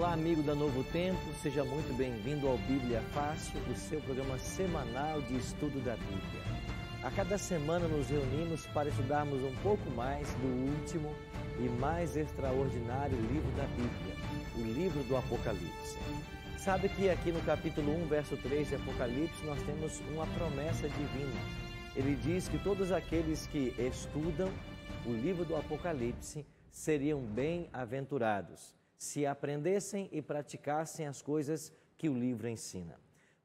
Olá, amigo da Novo Tempo, seja muito bem-vindo ao Bíblia Fácil, o seu programa semanal de estudo da Bíblia. A cada semana nos reunimos para estudarmos um pouco mais do último e mais extraordinário livro da Bíblia, o livro do Apocalipse. Sabe que aqui no capítulo 1, verso 3 de Apocalipse, nós temos uma promessa divina. Ele diz que todos aqueles que estudam o livro do Apocalipse seriam bem-aventurados, se aprendessem e praticassem as coisas que o livro ensina.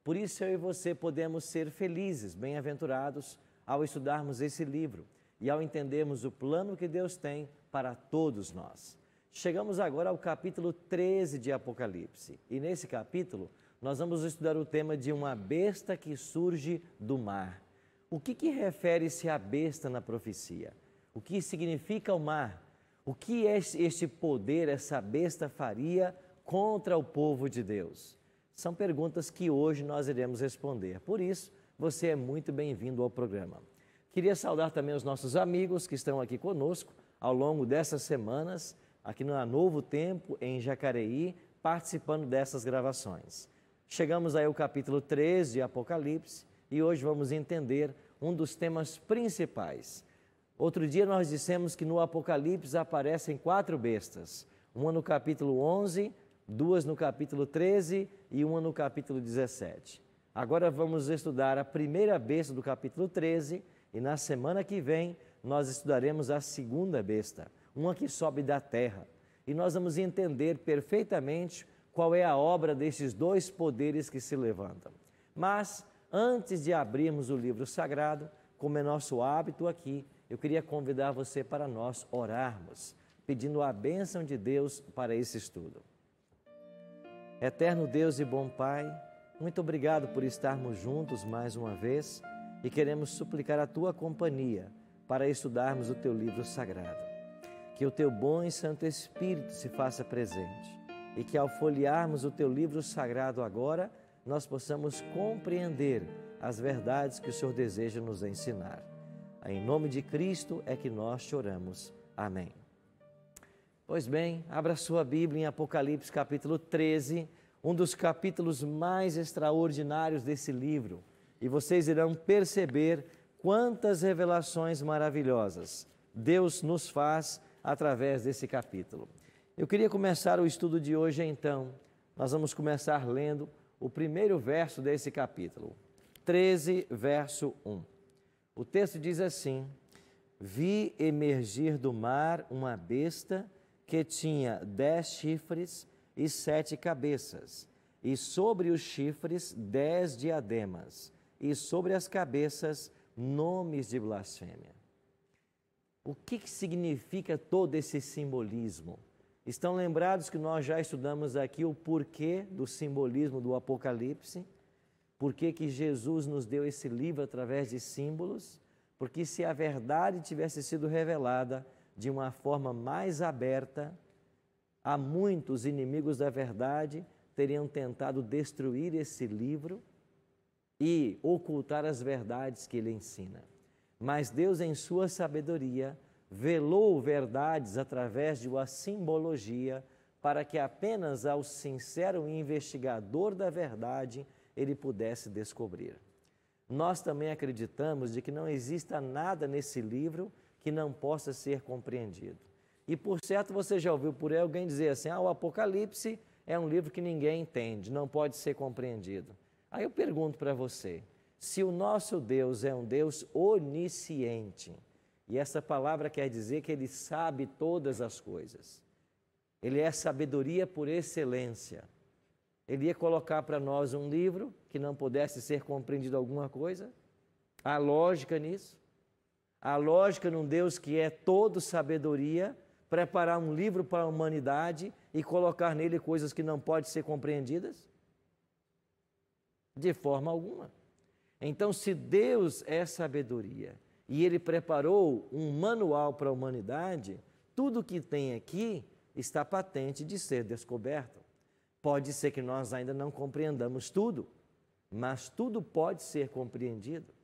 Por isso eu e você podemos ser felizes, bem-aventurados, ao estudarmos esse livro e ao entendermos o plano que Deus tem para todos nós. Chegamos agora ao capítulo 13 de Apocalipse e nesse capítulo nós vamos estudar o tema de uma besta que surge do mar. O que refere-se à besta na profecia? O que significa o mar? O que este poder, essa besta faria contra o povo de Deus? São perguntas que hoje nós iremos responder. Por isso, você é muito bem-vindo ao programa. Queria saudar também os nossos amigos que estão aqui conosco ao longo dessas semanas, aqui no Novo Tempo, em Jacareí, participando dessas gravações. Chegamos aí ao capítulo 13 de Apocalipse e hoje vamos entender um dos temas principais. Outro dia nós dissemos que no Apocalipse aparecem 4 bestas, uma no capítulo 11, 2 no capítulo 13 e uma no capítulo 17. Agora vamos estudar a primeira besta do capítulo 13 e na semana que vem nós estudaremos a segunda besta, uma que sobe da terra. E nós vamos entender perfeitamente qual é a obra desses 2 poderes que se levantam. Mas antes de abrirmos o livro sagrado, como é nosso hábito aqui, eu queria convidar você para nós orarmos, pedindo a bênção de Deus para esse estudo. Eterno Deus e bom Pai, muito obrigado por estarmos juntos mais uma vez e queremos suplicar a Tua companhia para estudarmos o Teu livro sagrado. Que o Teu bom e Santo Espírito se faça presente e que ao folhearmos o Teu livro sagrado agora, nós possamos compreender as verdades que o Senhor deseja nos ensinar. Em nome de Cristo é que nós choramos. Amém. Pois bem, abra sua Bíblia em Apocalipse capítulo 13, um dos capítulos mais extraordinários desse livro. E vocês irão perceber quantas revelações maravilhosas Deus nos faz através desse capítulo. Eu queria começar o estudo de hoje então. Nós vamos começar lendo o primeiro verso desse capítulo, 13, verso 1. O texto diz assim: Vi emergir do mar uma besta que tinha 10 chifres e 7 cabeças, e sobre os chifres 10 diademas, e sobre as cabeças nomes de blasfêmia. O que significa todo esse simbolismo? Estão lembrados que nós já estudamos aqui o porquê do simbolismo do Apocalipse? Por que Jesus nos deu esse livro através de símbolos? Porque se a verdade tivesse sido revelada de uma forma mais aberta, há muitos inimigos da verdade teriam tentado destruir esse livro e ocultar as verdades que ele ensina. Mas Deus, em sua sabedoria, velou verdades através de uma simbologia para que apenas ao sincero investigador da verdade ele pudesse descobrir. Nós também acreditamos de que não exista nada nesse livro que não possa ser compreendido. E por certo você já ouviu por aí alguém dizer assim: o Apocalipse é um livro que ninguém entende, não pode ser compreendido. Aí eu pergunto para você, se o nosso Deus é um Deus onisciente, e essa palavra quer dizer que Ele sabe todas as coisas, Ele é sabedoria por excelência, Ele ia colocar para nós um livro que não pudesse ser compreendido alguma coisa? Há lógica nisso? Há lógica num Deus que é todo sabedoria, preparar um livro para a humanidade e colocar nele coisas que não podem ser compreendidas? De forma alguma. Então, se Deus é sabedoria e Ele preparou um manual para a humanidade, tudo que tem aqui está patente de ser descoberto. Pode ser que nós ainda não compreendamos tudo, mas tudo pode ser compreendido.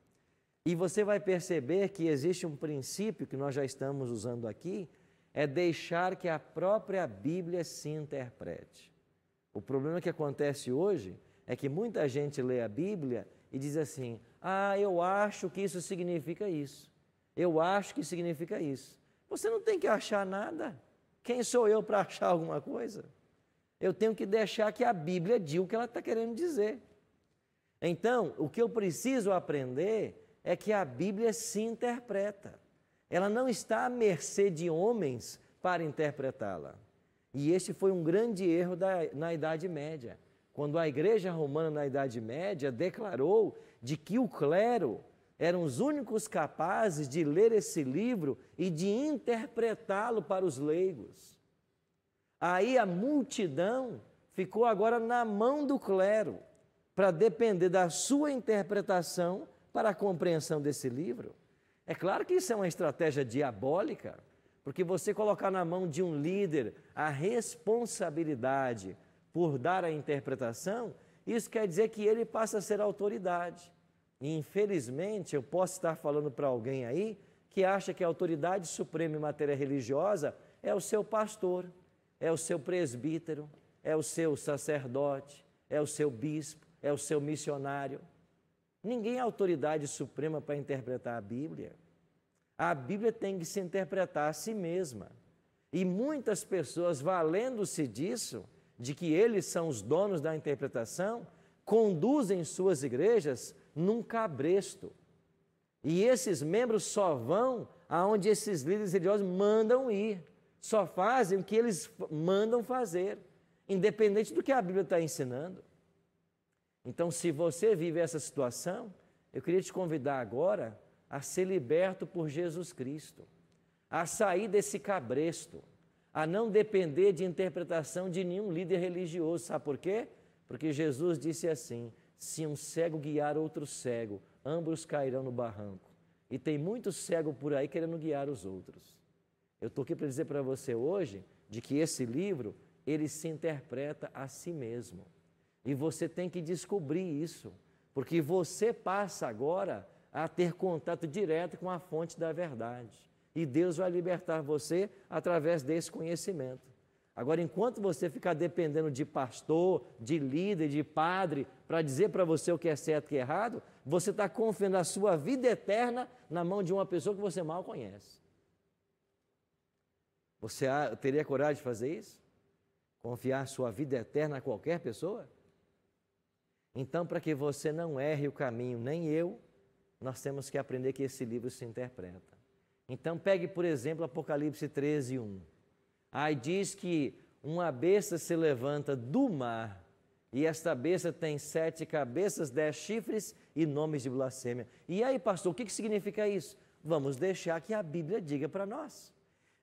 E você vai perceber que existe um princípio que nós já estamos usando aqui, é deixar que a própria Bíblia se interprete. O problema que acontece hoje é que muita gente lê a Bíblia e diz assim: ah, eu acho que isso significa isso. Eu acho que significa isso. Você não tem que achar nada. Quem sou eu para achar alguma coisa? Eu tenho que deixar que a Bíblia diga o que ela está querendo dizer. Então, o que eu preciso aprender é que a Bíblia se interpreta. Ela não está à mercê de homens para interpretá-la. E este foi um grande erro na Idade Média, quando a Igreja Romana na Idade Média declarou de que o clero eram os únicos capazes de ler esse livro e de interpretá-lo para os leigos. Aí a multidão ficou agora na mão do clero, para depender da sua interpretação para a compreensão desse livro. É claro que isso é uma estratégia diabólica, porque você colocar na mão de um líder a responsabilidade por dar a interpretação, isso quer dizer que ele passa a ser autoridade. E infelizmente eu posso estar falando para alguém aí que acha que a autoridade suprema em matéria religiosa é o seu pastor, é o seu presbítero, é o seu sacerdote, é o seu bispo, é o seu missionário. Ninguém é autoridade suprema para interpretar a Bíblia. A Bíblia tem que se interpretar a si mesma. E muitas pessoas, valendo-se disso, de que eles são os donos da interpretação, conduzem suas igrejas num cabresto. E esses membros só vão aonde esses líderes religiosos mandam ir. Só fazem o que eles mandam fazer, independente do que a Bíblia está ensinando. Então, se você vive essa situação, eu queria te convidar agora a ser liberto por Jesus Cristo, a sair desse cabresto, a não depender de interpretação de nenhum líder religioso. Sabe por quê? Porque Jesus disse assim: se um cego guiar outro cego, ambos cairão no barranco. E tem muito cego por aí querendo guiar os outros. Eu estou aqui para dizer para você hoje de que esse livro, ele se interpreta a si mesmo. E você tem que descobrir isso, porque você passa agora a ter contato direto com a fonte da verdade. E Deus vai libertar você através desse conhecimento. Agora, enquanto você ficar dependendo de pastor, de líder, de padre, para dizer para você o que é certo e o que é errado, você está confiando a sua vida eterna na mão de uma pessoa que você mal conhece. Você teria coragem de fazer isso? Confiar a sua vida eterna a qualquer pessoa? Então, para que você não erre o caminho, nem eu, nós temos que aprender que esse livro se interpreta. Então, pegue, por exemplo, Apocalipse 13, 1. Aí diz que uma besta se levanta do mar, e esta besta tem 7 cabeças, 10 chifres e nomes de blasfêmia. E aí, pastor, o que significa isso? Vamos deixar que a Bíblia diga para nós.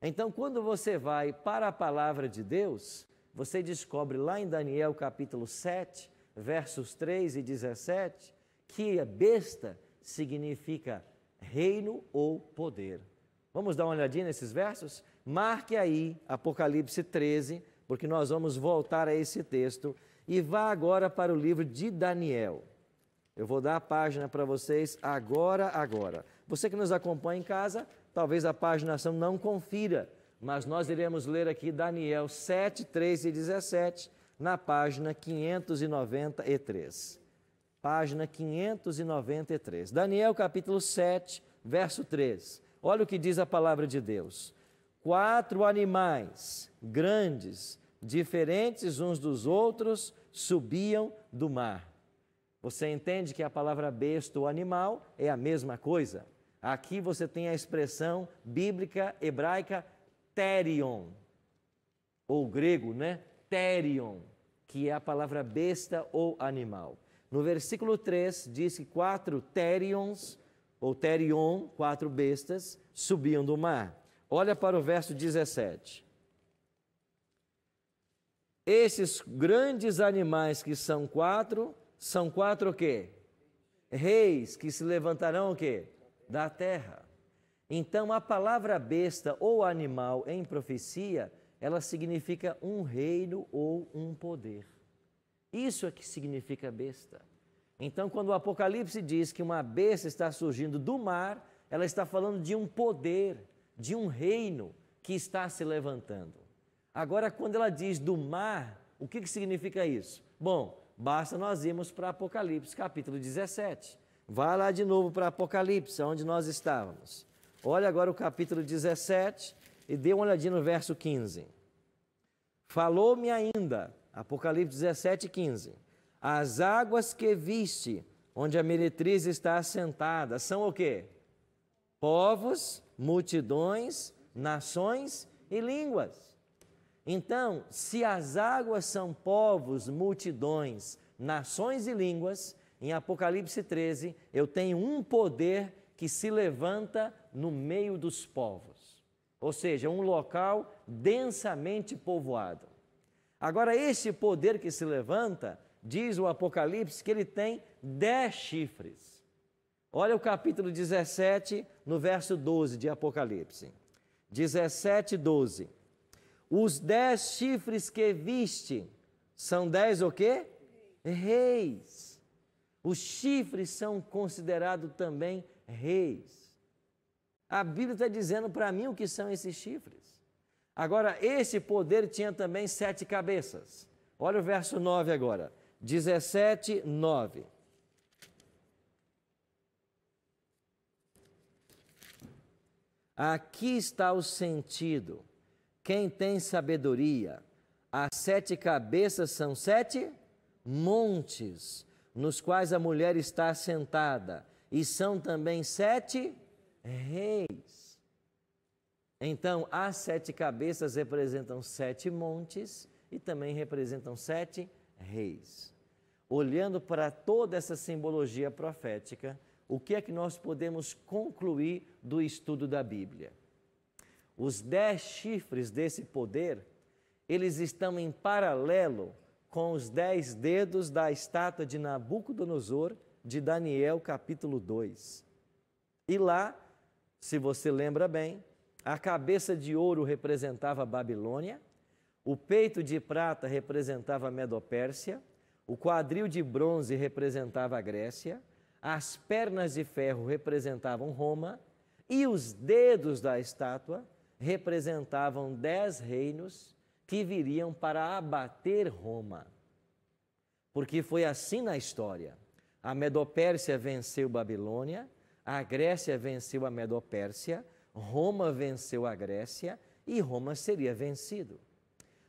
Então, quando você vai para a palavra de Deus, você descobre lá em Daniel capítulo 7, versos 3 e 17, que a besta significa reino ou poder. Vamos dar uma olhadinha nesses versos? Marque aí Apocalipse 13, porque nós vamos voltar a esse texto, e vá agora para o livro de Daniel. Eu vou dar a página para vocês agora. Você que nos acompanha em casa, talvez a paginação não confira, mas nós iremos ler aqui Daniel 7, 3 e 17, na página 593. Página 593. Daniel capítulo 7, verso 3. Olha o que diz a palavra de Deus. 4 animais grandes, diferentes uns dos outros, subiam do mar. Você entende que a palavra besta ou animal é a mesma coisa? Aqui você tem a expressão bíblica hebraica therion, ou grego, né? Therion, que é a palavra besta ou animal. No versículo 3 diz que 4 therions, ou therion, 4 bestas, subiam do mar. Olha para o verso 17. Esses grandes animais que são 4 o quê? Reis que se levantarão o quê? Da terra. Então a palavra besta ou animal em profecia, ela significa um reino ou um poder. Isso é que significa besta. Então, quando o Apocalipse diz que uma besta está surgindo do mar, ela está falando de um poder, de um reino que está se levantando. Agora, quando ela diz do mar, O que significa isso? Bom, basta nós irmos para Apocalipse, capítulo 17. Vá lá de novo para Apocalipse, onde nós estávamos. Olha agora o capítulo 17 e dê uma olhadinha no verso 15. Falou-me ainda, Apocalipse 17, 15. As águas que viste, onde a meretriz está assentada, são o quê? Povos, multidões, nações e línguas. Então, se as águas são povos, multidões, nações e línguas, em Apocalipse 13, eu tenho um poder que se levanta no meio dos povos. Ou seja, um local densamente povoado. Agora, esse poder que se levanta, diz o Apocalipse que ele tem 10 chifres. Olha o capítulo 17, no verso 12 de Apocalipse. 17, 12. Os 10 chifres que viste são 10 o quê? Reis. Os chifres são considerados também reis. A Bíblia está dizendo para mim o que são esses chifres. Agora, esse poder tinha também 7 cabeças. Olha o verso 9 agora. 17, 9. Aqui está o sentido. Quem tem sabedoria, as 7 cabeças são 7 montes, nos quais a mulher está assentada, e são também 7 reis. Então, as 7 cabeças representam 7 montes e também representam 7 reis. Olhando para toda essa simbologia profética, o que é que nós podemos concluir do estudo da Bíblia? Os 10 chifres desse poder, eles estão em paralelo com os 10 dedos da estátua de Nabucodonosor, de Daniel, capítulo 2. E lá, se você lembra bem, a cabeça de ouro representava a Babilônia, o peito de prata representava a Medopérsia, o quadril de bronze representava a Grécia, as pernas de ferro representavam Roma e os dedos da estátua representavam 10 reinos que viriam para abater Roma. Porque foi assim na história. A Medopérsia venceu Babilônia, a Grécia venceu a Medopérsia, Roma venceu a Grécia e Roma seria vencido.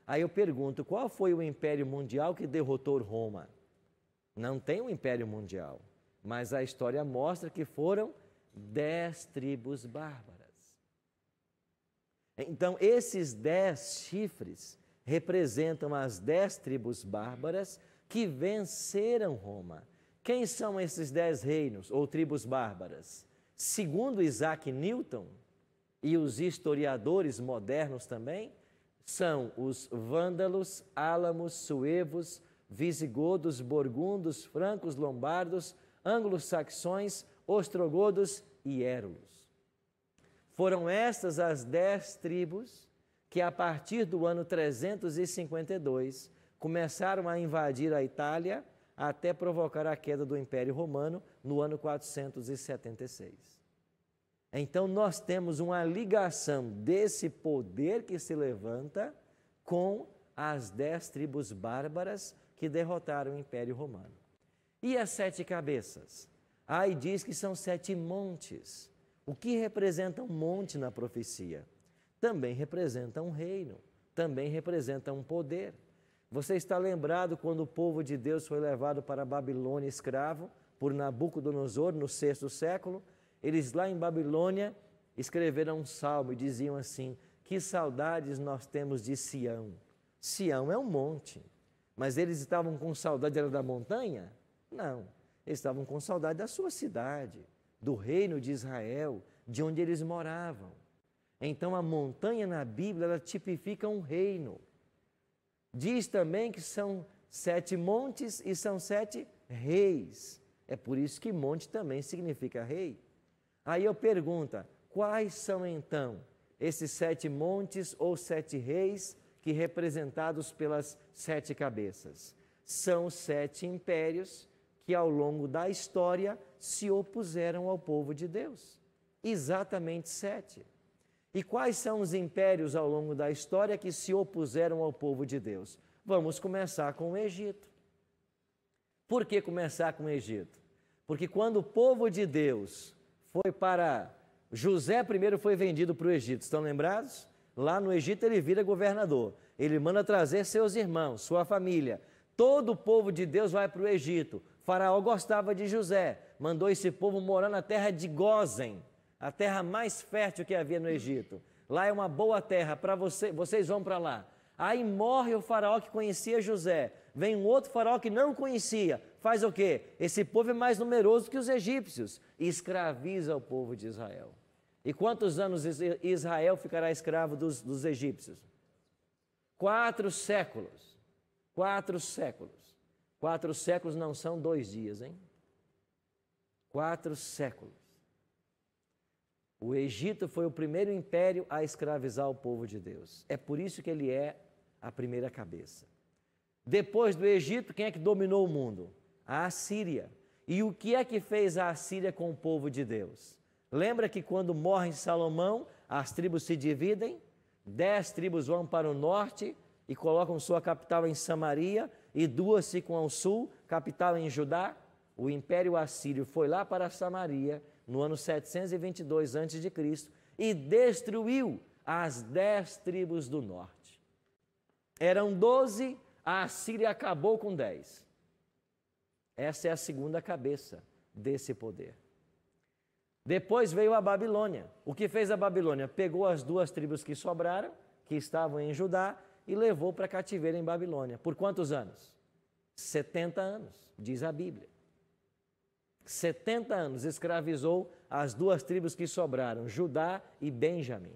Aí eu pergunto, qual foi o império mundial que derrotou Roma? Não tem um império mundial, mas a história mostra que foram 10 tribos bárbaras. Então, esses 10 chifres representam as 10 tribos bárbaras que venceram Roma. Quem são esses 10 reinos ou tribos bárbaras? Segundo Isaac Newton e os historiadores modernos também, são os vândalos, álamos, suevos, visigodos, burgundos, francos, lombardos, anglo-saxões, ostrogodos e érulos. Foram estas as 10 tribos que, a partir do ano 352, começaram a invadir a Itália até provocar a queda do Império Romano no ano 476. Então, nós temos uma ligação desse poder que se levanta com as 10 tribos bárbaras que derrotaram o Império Romano. E as 7 cabeças? Aí diz que são 7 montes. O que representa um monte na profecia? Também representa um reino, também representa um poder. Você está lembrado quando o povo de Deus foi levado para a Babilônia escravo por Nabucodonosor no 6º século? Eles lá em Babilônia escreveram um salmo e diziam assim: que saudades nós temos de Sião. Sião é um monte, mas eles estavam com saudade da montanha? Não, eles estavam com saudade da sua cidade, do reino de Israel, de onde eles moravam. Então a montanha na Bíblia, ela tipifica um reino. Diz também que são 7 montes e são 7 reis. É por isso que monte também significa rei. Aí eu pergunto, quais são então esses 7 montes ou 7 reis que representados pelas 7 cabeças? São 7 impérios que ao longo da história se opuseram ao povo de Deus. Exatamente 7. E quais são os impérios ao longo da história que se opuseram ao povo de Deus? Vamos começar com o Egito. Por que começar com o Egito? Porque quando o povo de Deus foi para... José primeiro foi vendido para o Egito, estão lembrados? Lá no Egito ele vira governador. Ele manda trazer seus irmãos, sua família. Todo o povo de Deus vai para o Egito. Faraó gostava de José, mandou esse povo morar na terra de Gósen, a terra mais fértil que havia no Egito. Lá é uma boa terra para vocês vão para lá. Aí morre o faraó que conhecia José, vem um outro faraó que não conhecia, faz o quê? Esse povo é mais numeroso que os egípcios e escraviza o povo de Israel. E quantos anos Israel ficará escravo dos egípcios? 4 séculos. 4 séculos. 4 séculos não são 2 dias, hein? 4 séculos. O Egito foi o primeiro império a escravizar o povo de Deus. É por isso que ele é a primeira cabeça. Depois do Egito, quem é que dominou o mundo? A Assíria. E o que é que fez a Assíria com o povo de Deus? Lembra que quando morre Salomão, as tribos se dividem? 10 tribos vão para o norte e colocam sua capital em Samaria, e 2 ficam ao sul, capital em Judá. O Império Assírio foi lá para Samaria, no ano 722 a.C., e destruiu as 10 tribos do norte. Eram 12, a Assíria acabou com 10. Essa é a segunda cabeça desse poder. Depois veio a Babilônia. O que fez a Babilônia? Pegou as 2 tribos que sobraram, que estavam em Judá, e levou para cativeiro em Babilônia. Por quantos anos? 70 anos, diz a Bíblia. 70 anos escravizou as 2 tribos que sobraram, Judá e Benjamim.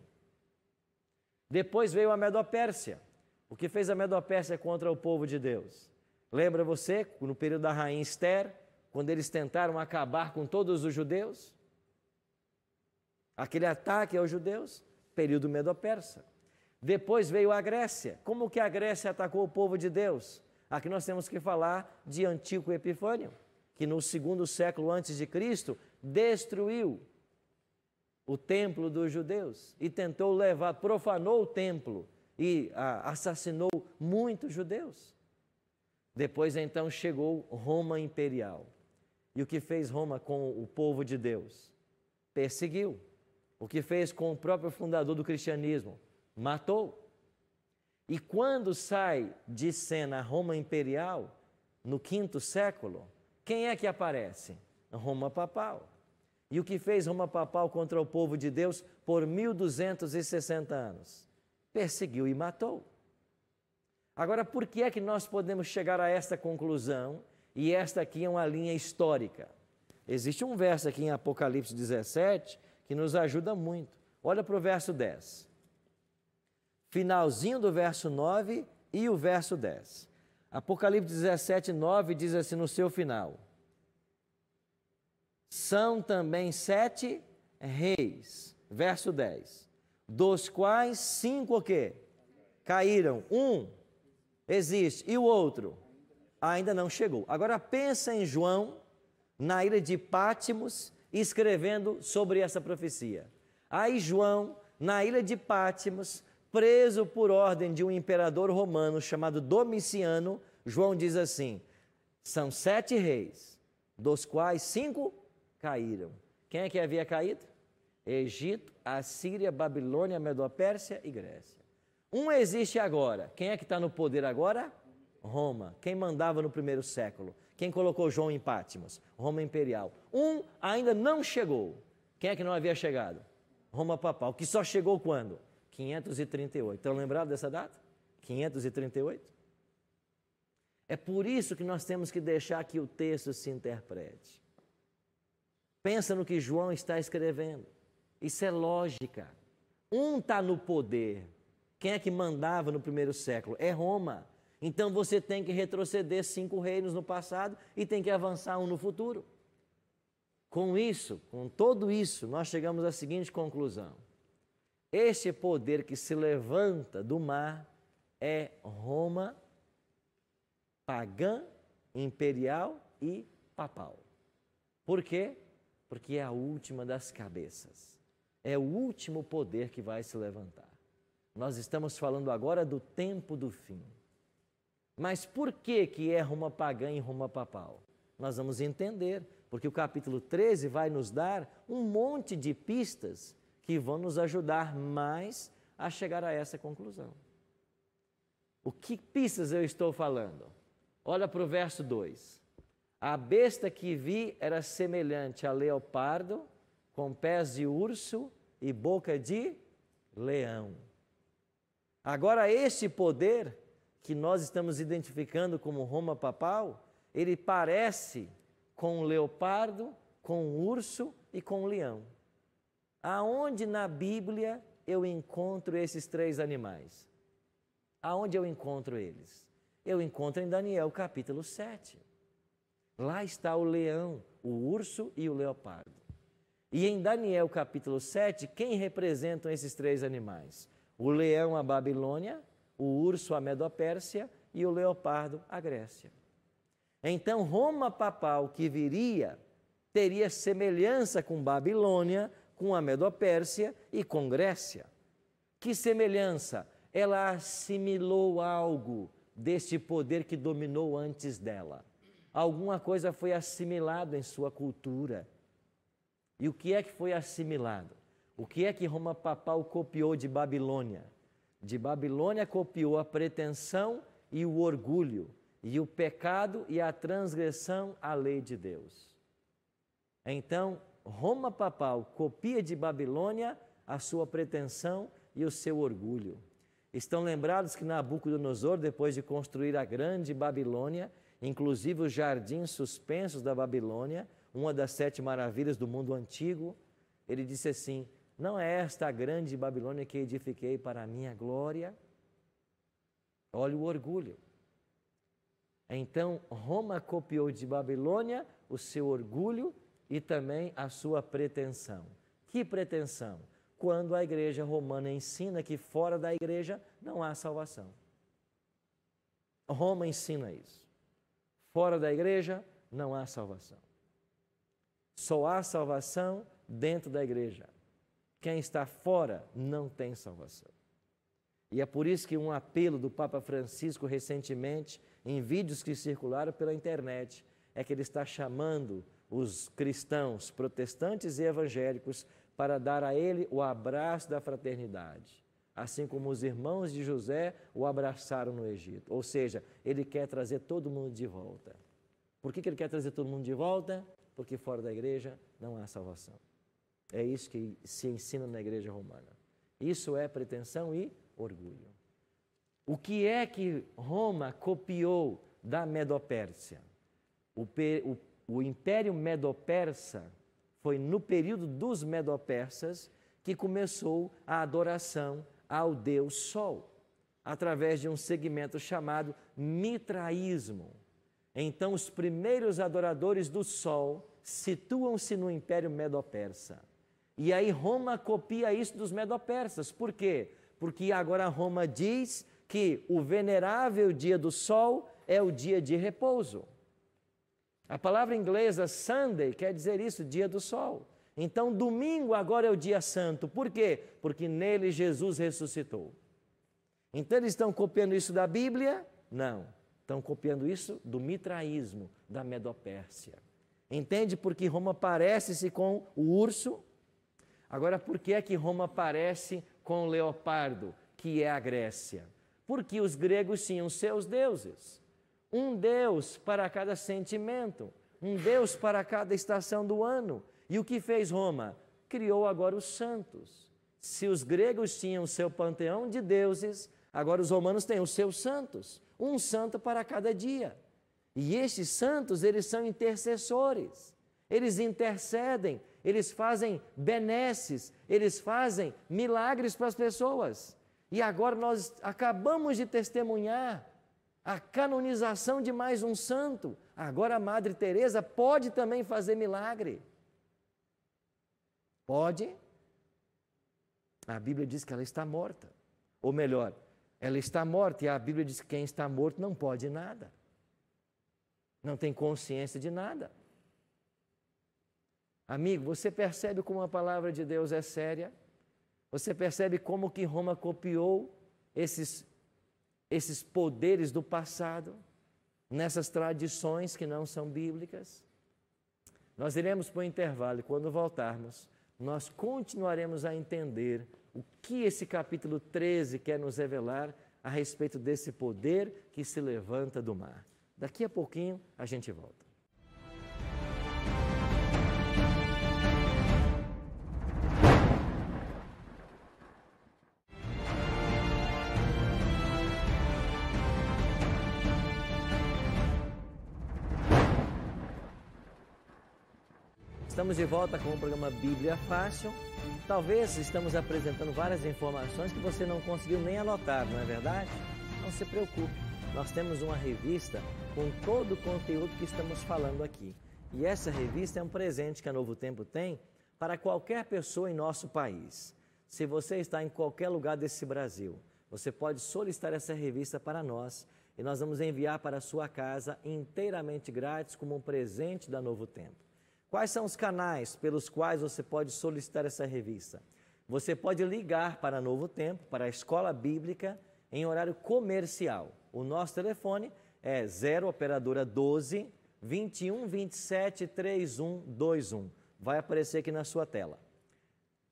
Depois veio a Medo-Pérsia. O que fez a Medo-Pérsia contra o povo de Deus? Lembra você, no período da rainha Ester, quando eles tentaram acabar com todos os judeus? Aquele ataque aos judeus, período Medo-Persa. Depois veio a Grécia. Como que a Grécia atacou o povo de Deus? Aqui nós temos que falar de Antíoco Epifânio, que no 2º século antes de Cristo destruiu o templo dos judeus e tentou levar, profanou o templo e assassinou muitos judeus. Depois então chegou Roma Imperial. E o que fez Roma com o povo de Deus? Perseguiu. O que fez com o próprio fundador do cristianismo? Matou. E quando sai de cena a Roma Imperial, no 5º século, quem é que aparece? Roma Papal. E o que fez Roma Papal contra o povo de Deus por 1260 anos? Perseguiu e matou. Agora, por que é que nós podemos chegar a esta conclusão? E esta aqui é uma linha histórica. Existe um verso aqui em Apocalipse 17 que nos ajuda muito. Olha para o verso 10. Finalzinho do verso 9 e o verso 10. Apocalipse 17, 9 diz assim no seu final: são também 7 reis, verso 10, dos quais 5 o quê? Caíram. Um existe e o outro ainda não chegou. Agora pensa em João, na ilha de Pátimos, escrevendo sobre essa profecia. Aí João, na ilha de Pátimos, preso por ordem de um imperador romano chamado Domiciano, João diz assim: são 7 reis, dos quais 5 caíram. Quem é que havia caído? Egito, Assíria, Babilônia, Medo-Pérsia e Grécia. Um existe agora. Quem é que está no poder agora? Roma. Quem mandava no 1º século? Quem colocou João em Pátimos? Roma Imperial. Um ainda não chegou. Quem é que não havia chegado? Roma Papal, que só chegou quando? 538. Estão lembrados dessa data? 538? É por isso que nós temos que deixar que o texto se interprete. Pensa no que João está escrevendo. Isso é lógica. Um está no poder. Quem é que mandava no 1º século? É Roma. Então você tem que retroceder 5 reinos no passado e tem que avançar um no futuro. Com isso, com tudo isso, nós chegamos à seguinte conclusão: este poder que se levanta do mar é Roma pagã, imperial e papal. Por quê? Porque é a última das cabeças. É o último poder que vai se levantar. Nós estamos falando agora do tempo do fim. Mas por que é Roma pagã e Roma papal? Nós vamos entender, porque o capítulo 13 vai nos dar um monte de pistas que vão nos ajudar mais a chegar a essa conclusão. O que pistas eu estou falando? Olha para o verso 2. A besta que vi era semelhante a leopardo, com pés de urso e boca de leão. Agora, este poder que nós estamos identificando como Roma papal, ele parece com um leopardo, com um urso e com um leão. Aonde na Bíblia eu encontro esses três animais? Aonde eu encontro eles? Eu encontro em Daniel capítulo 7. Lá está o leão, o urso e o leopardo. E em Daniel capítulo 7, quem representam esses três animais? O leão, a Babilônia, o urso, a Medo-Pérsia e o leopardo, a Grécia. Então, Roma papal que viria teria semelhança com Babilônia, com a Medo-Pérsia e com Grécia. Que semelhança? Ela assimilou algo deste poder que dominou antes dela. Alguma coisa foi assimilada em sua cultura. E o que é que foi assimilado? O que é que Roma papal copiou de Babilônia? De Babilônia copiou a pretensão e o orgulho, e o pecado e a transgressão à lei de Deus. Então, Roma papal copia de Babilônia a sua pretensão e o seu orgulho. Estão lembrados que Nabucodonosor, depois de construir a grande Babilônia, inclusive os jardins suspensos da Babilônia, uma das 7 maravilhas do mundo antigo, ele disse assim: não é esta a grande Babilônia que edifiquei para a minha glória? Olha o orgulho. Então, Roma copiou de Babilônia o seu orgulho e também a sua pretensão. Que pretensão? Quando a igreja romana ensina que fora da igreja não há salvação. Roma ensina isso. Fora da igreja não há salvação. Só há salvação dentro da igreja. Quem está fora não tem salvação. E é por isso que um apelo do Papa Francisco recentemente, em vídeos que circularam pela internet, é que ele está chamando os cristãos, protestantes e evangélicos, para dar a ele o abraço da fraternidade, assim como os irmãos de José o abraçaram no Egito. Ou seja, ele quer trazer todo mundo de volta. Por que ele quer trazer todo mundo de volta? Porque fora da igreja não há salvação. É isso que se ensina na igreja romana. Isso é pretensão e orgulho. O que é que Roma copiou da Medo-Pérsia? O Império Medo-Persa foi no período dos Medo-Persas que começou a adoração ao Deus Sol, através de um segmento chamado mitraísmo. Então, os primeiros adoradores do Sol situam-se no Império Medo-Persa. E aí Roma copia isso dos Medo-Persas. Por quê? Porque agora Roma diz que o venerável dia do Sol é o dia de repouso. A palavra inglesa Sunday quer dizer isso, dia do sol. Então, domingo agora é o dia santo. Por quê? Porque nele Jesus ressuscitou. Então, eles estão copiando isso da Bíblia? Não. Estão copiando isso do mitraísmo, da Medo-Pérsia. Entende por que Roma parece-se com o urso? Agora, por que é que Roma parece com o leopardo, que é a Grécia? Porque os gregos tinham seus deuses. Um Deus para cada sentimento, um Deus para cada estação do ano. E o que fez Roma? Criou agora os santos. Se os gregos tinham o seu panteão de deuses, agora os romanos têm os seus santos, um santo para cada dia. E estes santos, eles são intercessores, eles intercedem, eles fazem benesses, eles fazem milagres para as pessoas. E agora nós acabamos de testemunhar a canonização de mais um santo. Agora a Madre Teresa pode também fazer milagre. Pode. A Bíblia diz que ela está morta. Ou melhor, ela está morta e a Bíblia diz que quem está morto não pode nada. Não tem consciência de nada. Amigo, você percebe como a palavra de Deus é séria? Você percebe como que Roma copiou esses esses poderes do passado, nessas tradições que não são bíblicas. Nós iremos para o intervalo e quando voltarmos, nós continuaremos a entender o que esse capítulo 13 quer nos revelar a respeito desse poder que se levanta do mar. Daqui a pouquinho a gente volta. Estamos de volta com o programa Bíblia Fácil. Talvez estamos apresentando várias informações que você não conseguiu nem anotar, não é verdade? Não se preocupe, nós temos uma revista com todo o conteúdo que estamos falando aqui. E essa revista é um presente que a Novo Tempo tem para qualquer pessoa em nosso país. Se você está em qualquer lugar desse Brasil, você pode solicitar essa revista para nós e nós vamos enviar para a sua casa inteiramente grátis como um presente da Novo Tempo. Quais são os canais pelos quais você pode solicitar essa revista? Você pode ligar para Novo Tempo, para a Escola Bíblica, em horário comercial. O nosso telefone é 0 operadora 12 21 27 3121. Vai aparecer aqui na sua tela.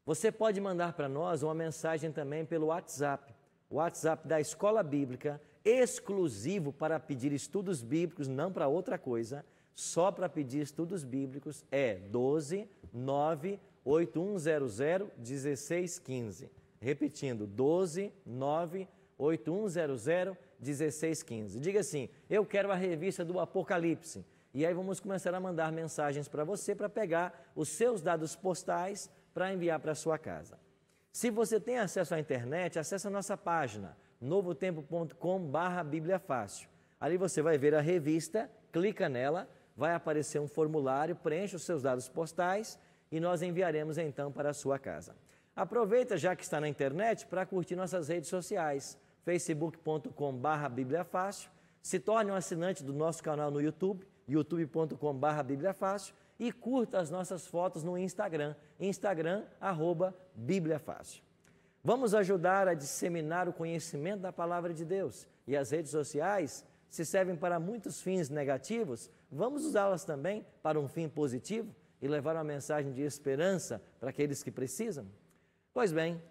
Você pode mandar para nós uma mensagem também pelo WhatsApp. O WhatsApp da Escola Bíblica, exclusivo para pedir estudos bíblicos, não para outra coisa. Só para pedir estudos bíblicos é 12 9 8100 1615. Repetindo, 12 9 8100 1615. Diga assim, eu quero a revista do Apocalipse. E aí vamos começar a mandar mensagens para você para pegar os seus dados postais para enviar para a sua casa. Se você tem acesso à internet, acesse a nossa página novotempo.com/Bíblia Fácil. Ali você vai ver a revista, clica nela, vai aparecer um formulário, preencha os seus dados postais e nós enviaremos então para a sua casa. Aproveita, já que está na internet, para curtir nossas redes sociais, facebook.com/Bíblia Fácil, se torne um assinante do nosso canal no YouTube, youtube.com/Bíblia Fácil e curta as nossas fotos no Instagram, @Bíblia Fácil. Vamos ajudar a disseminar o conhecimento da Palavra de Deus e as redes sociais se servem para muitos fins negativos, vamos usá-las também para um fim positivo e levar uma mensagem de esperança para aqueles que precisam? Pois bem,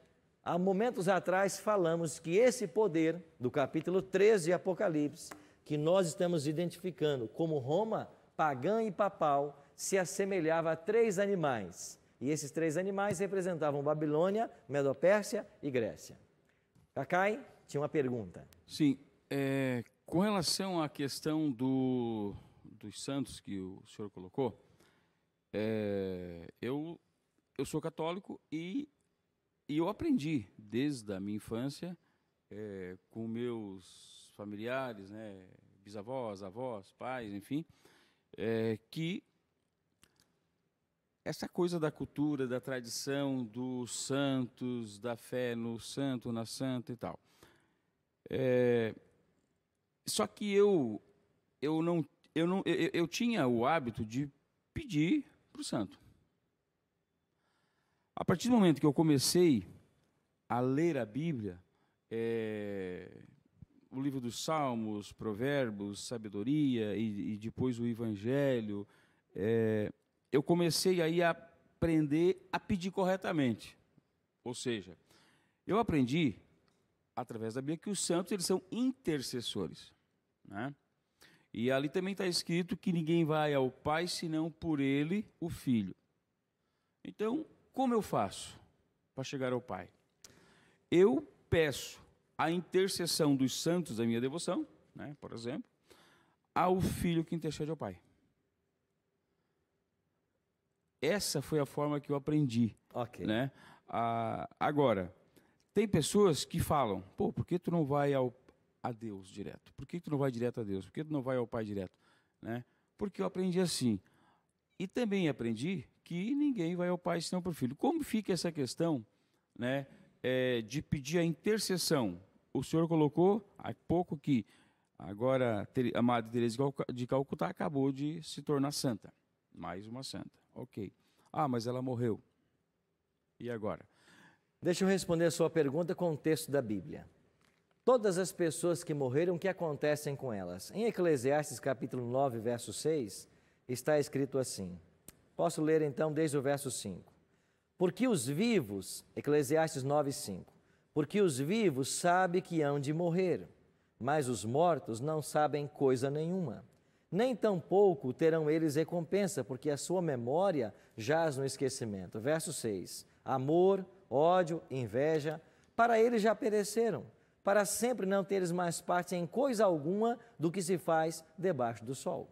há momentos atrás falamos que esse poder do capítulo 13 de Apocalipse, que nós estamos identificando como Roma pagã e papal, se assemelhava a 3 animais. E esses 3 animais representavam Babilônia, Medopérsia e Grécia. Cacai, tinha uma pergunta. Sim, com relação à questão dos santos que o senhor colocou, eu sou católico e eu aprendi desde a minha infância com meus familiares, né, bisavós, avós, pais, enfim, que essa coisa da cultura, da tradição, dos santos, da fé no santo, na santa e tal. Só que eu tinha o hábito de pedir para o santo. A partir do momento que eu comecei a ler a Bíblia, o livro dos Salmos, Provérbios, Sabedoria e depois o Evangelho, eu comecei aí a aprender a pedir corretamente. Ou seja, eu aprendi através da Bíblia que os santos eles são intercessores, né? E ali também está escrito que ninguém vai ao Pai senão por ele, o Filho. Então, como eu faço para chegar ao Pai? Eu peço a intercessão dos santos da minha devoção, né, por exemplo, ao Filho que intercede ao Pai. Essa foi a forma que eu aprendi. Ok. Né? Agora, tem pessoas que falam, por que tu não vai a Deus direto? Por que tu não vai direto a Deus? Por que tu não vai ao Pai direto? Né? Porque eu aprendi assim. E também aprendi que ninguém vai ao Pai senão por Filho. Como fica essa questão, né, de pedir a intercessão? O senhor colocou há pouco que agora a Madre Teresa de Calcutá acabou de se tornar santa. Mais uma santa. Ok. Mas ela morreu. E agora? Deixa eu responder a sua pergunta com o texto da Bíblia. todas as pessoas que morreram, o que acontecem com elas? Em Eclesiastes capítulo 9, verso 6, está escrito assim. Posso ler então desde o verso 5. Porque os vivos, Eclesiastes 9, 5. Porque os vivos sabem que hão de morrer, mas os mortos não sabem coisa nenhuma. Nem tampouco terão eles recompensa, porque a sua memória jaz no esquecimento. Verso 6. Amor, ódio, inveja, para eles já pereceram, para sempre não teres mais parte em coisa alguma do que se faz debaixo do sol.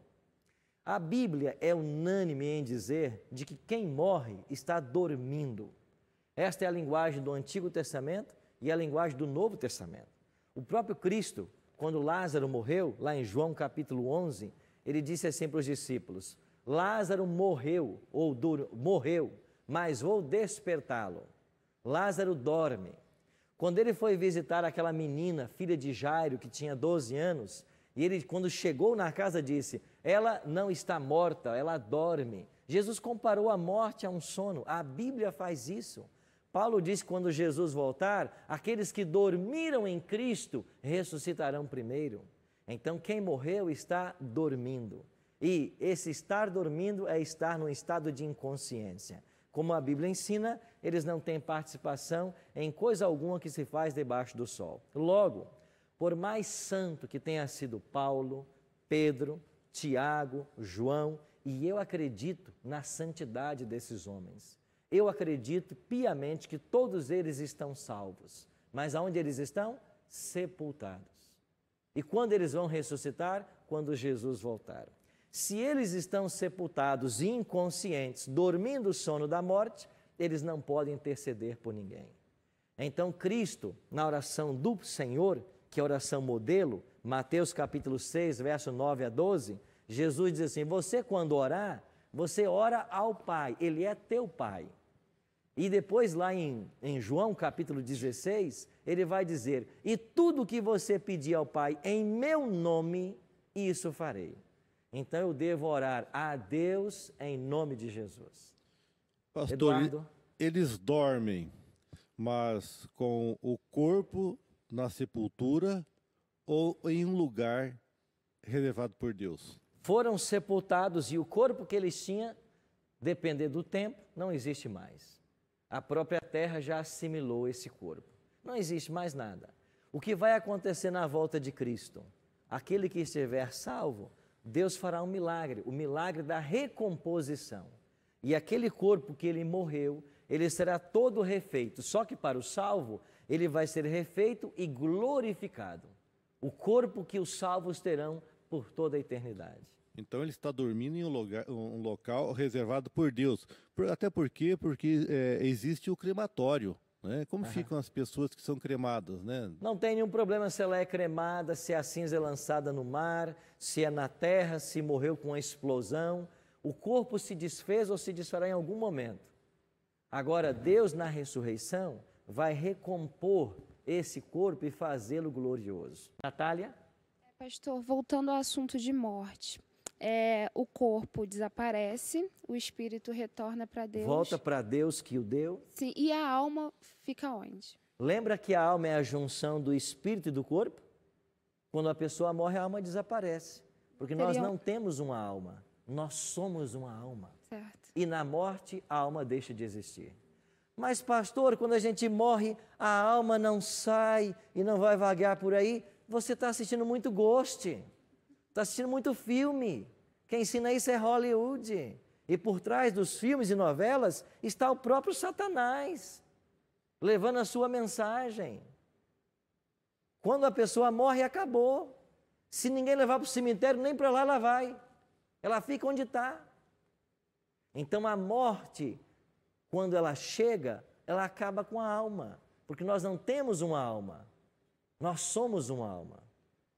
A Bíblia é unânime em dizer de que quem morre está dormindo. Esta é a linguagem do Antigo Testamento e a linguagem do Novo Testamento. O próprio Cristo, quando Lázaro morreu, lá em João capítulo 11, ele disse assim para os discípulos, Lázaro morreu, morreu, mas vou despertá-lo. Lázaro dorme. Quando ele foi visitar aquela menina, filha de Jairo, que tinha 12 anos, e ele, quando chegou na casa, disse, ela não está morta, ela dorme. Jesus comparou a morte a um sono. A Bíblia faz isso. Paulo diz que quando Jesus voltar, aqueles que dormiram em Cristo ressuscitarão primeiro. Então, quem morreu está dormindo. E esse estar dormindo é estar num estado de inconsciência. Como a Bíblia ensina, eles não têm participação em coisa alguma que se faz debaixo do sol. Logo, por mais santo que tenha sido Paulo, Pedro, Tiago, João, e eu acredito na santidade desses homens. Eu acredito piamente que todos eles estão salvos. Mas aonde eles estão? Sepultados. E quando eles vão ressuscitar? Quando Jesus voltar. Se eles estão sepultados e inconscientes, dormindo o sono da morte, eles não podem interceder por ninguém. Então Cristo, na oração do Senhor, que é a oração modelo, Mateus capítulo 6, verso 9 a 12, Jesus diz assim, você quando orar, você ora ao Pai, Ele é teu Pai. E depois lá em João capítulo 16, ele vai dizer, e tudo que você pedir ao Pai em meu nome, isso farei. Então eu devo orar a Deus em nome de Jesus. Pastor, Eduardo? Eles dormem, mas com o corpo na sepultura ou em um lugar reservado por Deus? Foram sepultados e o corpo que eles tinham, depender do tempo, não existe mais. A própria terra já assimilou esse corpo. Não existe mais nada. O que vai acontecer na volta de Cristo? Aquele que estiver salvo, Deus fará um milagre, o milagre da recomposição. E aquele corpo que ele morreu, ele será todo refeito. Só que para o salvo, ele vai ser refeito e glorificado. O corpo que os salvos terão por toda a eternidade. Então ele está dormindo em um local reservado por Deus. Até porque existe o crematório. Né? Como ficam as pessoas que são cremadas? Né? Não tem nenhum problema se ela é cremada, se a cinza é lançada no mar, se é na terra, se morreu com uma explosão. O corpo se desfez ou se desfará em algum momento. Agora, Deus na ressurreição vai recompor esse corpo e fazê-lo glorioso. Natália? Pastor, voltando ao assunto de morte. O corpo desaparece, o espírito retorna para Deus. Volta para Deus que o deu. Sim, e a alma fica onde? Lembra que a alma é a junção do espírito e do corpo? Quando a pessoa morre, a alma desaparece. Porque nós não temos uma alma, nós somos uma alma. Certo. E na morte, a alma deixa de existir. Mas, pastor, quando a gente morre, a alma não sai e não vai vagar por aí. Você está assistindo muito Ghost. Está assistindo muito filme. Quem ensina isso é Hollywood. E por trás dos filmes e novelas está o próprio Satanás, levando a sua mensagem. Quando a pessoa morre, acabou. Se ninguém levar para o cemitério, nem para lá ela vai. Ela fica onde está. Então a morte, quando ela chega, ela acaba com a alma. Porque nós não temos uma alma. Nós somos uma alma.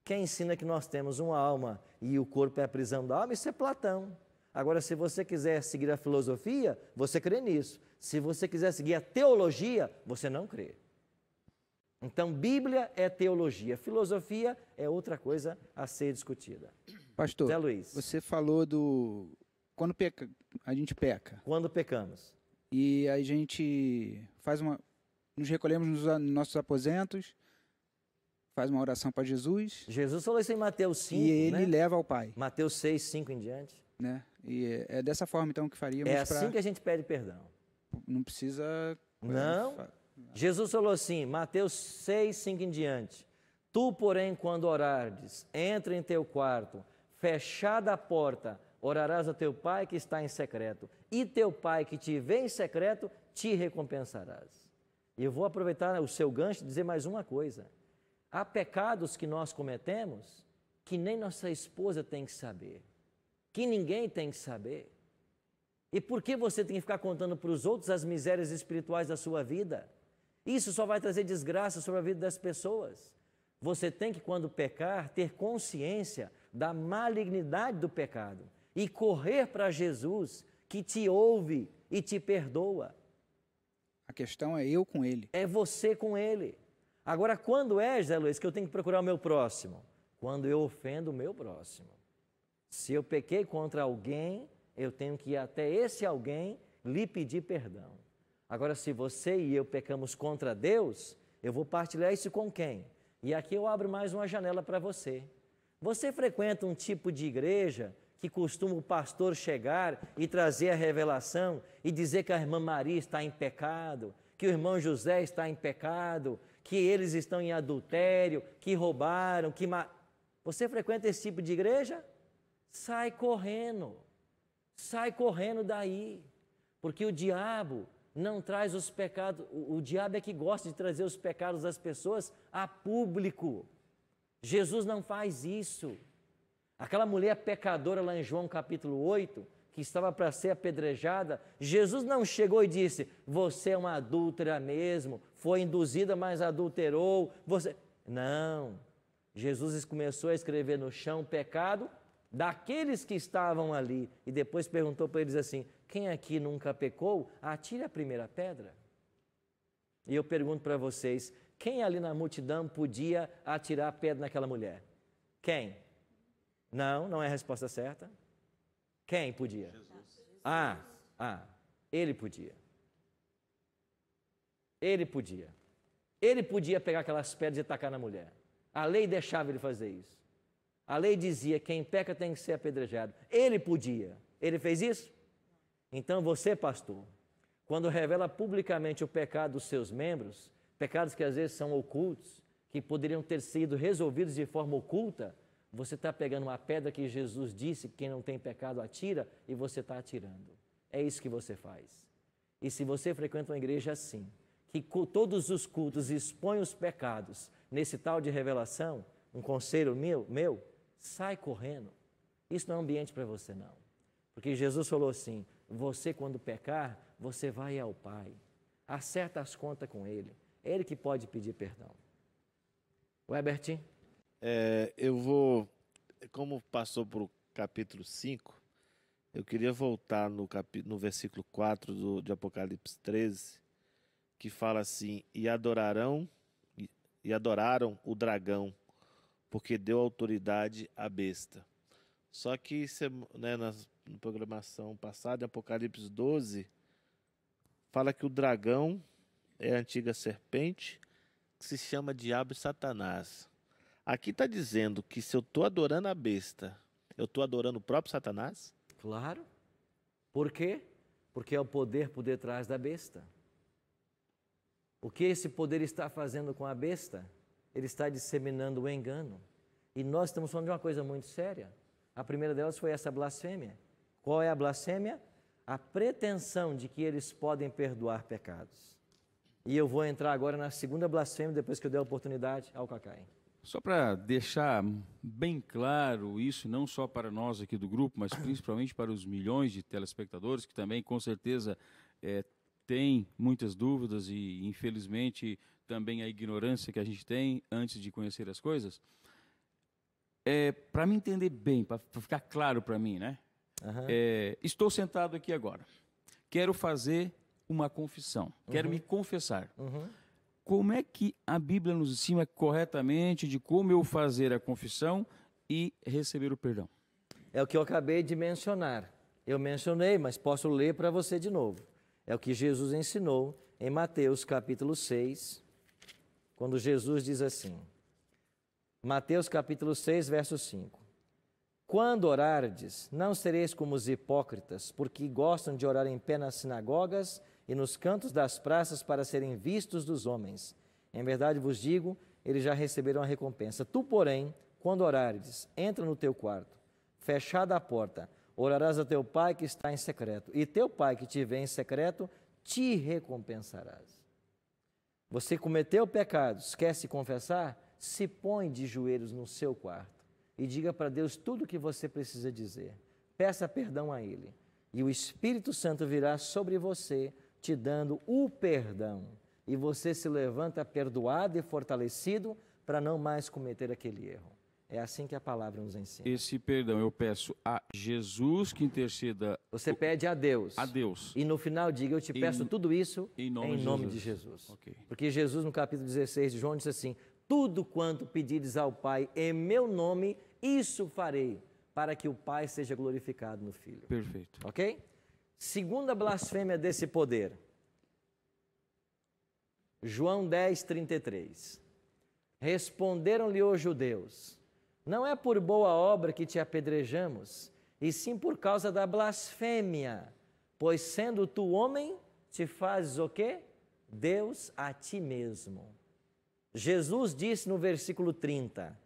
Quem ensina que nós temos uma alma e o corpo é a prisão da alma, isso é Platão. Agora, se você quiser seguir a filosofia, você crê nisso. Se você quiser seguir a teologia, você não crê. Então, Bíblia é teologia, filosofia é outra coisa a ser discutida. Pastor, Zé Luiz. Você falou do... Quando a gente peca. Quando pecamos. E a gente nos recolhemos nos nossos aposentos, faz uma oração para Jesus Jesus falou isso em Mateus 5, e ele né? leva ao Pai, Mateus 6, 5 em diante. né? E é dessa forma, então, que faríamos É assim para... que a gente pede perdão. Não precisa... Não. Jesus falou assim, Mateus 6, 5 em diante. Tu, porém, quando orares, entra em teu quarto, fechada a porta, orarás a teu pai que está em secreto, e teu pai que te vê em secreto, te recompensarás. E eu vou aproveitar o seu gancho e dizer mais uma coisa. Há pecados que nós cometemos que nem nossa esposa tem que saber, que ninguém tem que saber. E por que você tem que ficar contando para os outros as misérias espirituais da sua vida? Isso só vai trazer desgraça sobre a vida das pessoas. Você tem que, quando pecar, ter consciência da malignidade do pecado e correr para Jesus, que te ouve e te perdoa. A questão é eu com ele. É você com ele. Agora, quando é, Zé Luiz, que eu tenho que procurar o meu próximo? Quando eu ofendo o meu próximo. Se eu pequei contra alguém, eu tenho que ir até esse alguém lhe pedir perdão. Agora, se você e eu pecamos contra Deus, eu vou partilhar isso com quem? E aqui eu abro mais uma janela para você. Você frequenta um tipo de igreja que costuma o pastor chegar e trazer a revelação e dizer que a irmã Maria está em pecado, que o irmão José está em pecado, que eles estão em adultério, que roubaram, que... Você frequenta esse tipo de igreja? Sai correndo daí, porque o diabo não traz os pecados, o diabo é que gosta de trazer os pecados das pessoas a público. Jesus não faz isso. Aquela mulher pecadora lá em João capítulo 8, que estava para ser apedrejada, Jesus não chegou e disse, você é uma adúltera mesmo, foi induzida, mas adulterou, você... Não, Jesus começou a escrever no chão o pecado daqueles que estavam ali, e depois perguntou para eles assim, quem aqui nunca pecou, atire a primeira pedra. E eu pergunto para vocês, quem ali na multidão podia atirar a pedra naquela mulher? Quem? Não é a resposta certa. Quem podia? Jesus. Ele podia. Ele podia. Ele podia pegar aquelas pedras e tacar na mulher. A lei deixava ele fazer isso. A lei dizia, quem peca tem que ser apedrejado. Ele podia. Ele fez isso? Então você, pastor, quando revela publicamente o pecado dos seus membros, pecados que às vezes são ocultos, que poderiam ter sido resolvidos de forma oculta, você está pegando uma pedra que Jesus disse que quem não tem pecado atira e você está atirando. É isso que você faz. E se você frequenta uma igreja assim, que todos os cultos expõem os pecados nesse tal de revelação, um conselho meu, sai correndo. Isso não é um ambiente para você, não. Porque Jesus falou assim, você quando pecar, você vai ao Pai, acerta as contas com Ele. É Ele que pode pedir perdão. Webertin? Eu vou, como passou para o capítulo 5, eu queria voltar no versículo 4 de Apocalipse 13, que fala assim, e adoraram o dragão, porque deu autoridade à besta. Só que, né, na programação passada, em Apocalipse 12, fala que o dragão é a antiga serpente, que se chama Diabo e Satanás. Aqui está dizendo que se eu estou adorando a besta, eu estou adorando o próprio Satanás? Claro. Por quê? Porque é o poder por detrás da besta. O que esse poder está fazendo com a besta? Ele está disseminando o engano. E nós estamos falando de uma coisa muito séria. A primeira delas foi essa blasfêmia. Qual é a blasfêmia? A pretensão de que eles podem perdoar pecados. E eu vou entrar agora na segunda blasfêmia, depois que eu der a oportunidade ao Cacai. Só para deixar bem claro isso, não só para nós aqui do grupo, mas principalmente para os milhões de telespectadores, que também, com certeza, têm muitas dúvidas e, infelizmente, também a ignorância que a gente tem antes de conhecer as coisas. Para me entender bem, para ficar claro para mim, né? Uhum. Estou sentado aqui agora. Quero fazer uma confissão. Quero me confessar. Uhum. Como é que a Bíblia nos ensina corretamente de como eu fazer a confissão e receber o perdão? É o que eu acabei de mencionar. Eu mencionei, mas posso ler para você de novo. É o que Jesus ensinou em Mateus capítulo 6, quando Jesus diz assim, Mateus capítulo 6, verso 5. Quando orardes, não sereis como os hipócritas, porque gostam de orar em pé nas sinagogas e nos cantos das praças para serem vistos dos homens. Em verdade vos digo, eles já receberam a recompensa. Tu, porém, quando orares, entra no teu quarto, fechada a porta, orarás a teu pai que está em secreto, e teu pai que te vê em secreto, te recompensarás. Você cometeu pecados, quer se confessar? Se põe de joelhos no seu quarto e diga para Deus tudo o que você precisa dizer. Peça perdão a Ele. E o Espírito Santo virá sobre você, te dando o perdão. E você se levanta perdoado e fortalecido para não mais cometer aquele erro. É assim que a palavra nos ensina. Esse perdão eu peço a Jesus que interceda. Você pede a Deus. A Deus. E no final diga, eu te peço tudo isso em nome de Jesus. Okay. Porque Jesus, no capítulo 16 de João, disse assim, tudo quanto pedires ao Pai em meu nome, isso farei, para que o Pai seja glorificado no Filho. Perfeito. Ok? Segunda blasfêmia desse poder. João 10, 33. Responderam-lhe os judeus, não é por boa obra que te apedrejamos, e sim por causa da blasfêmia, pois sendo tu homem, te fazes o quê? Deus a ti mesmo. Jesus disse no versículo 30,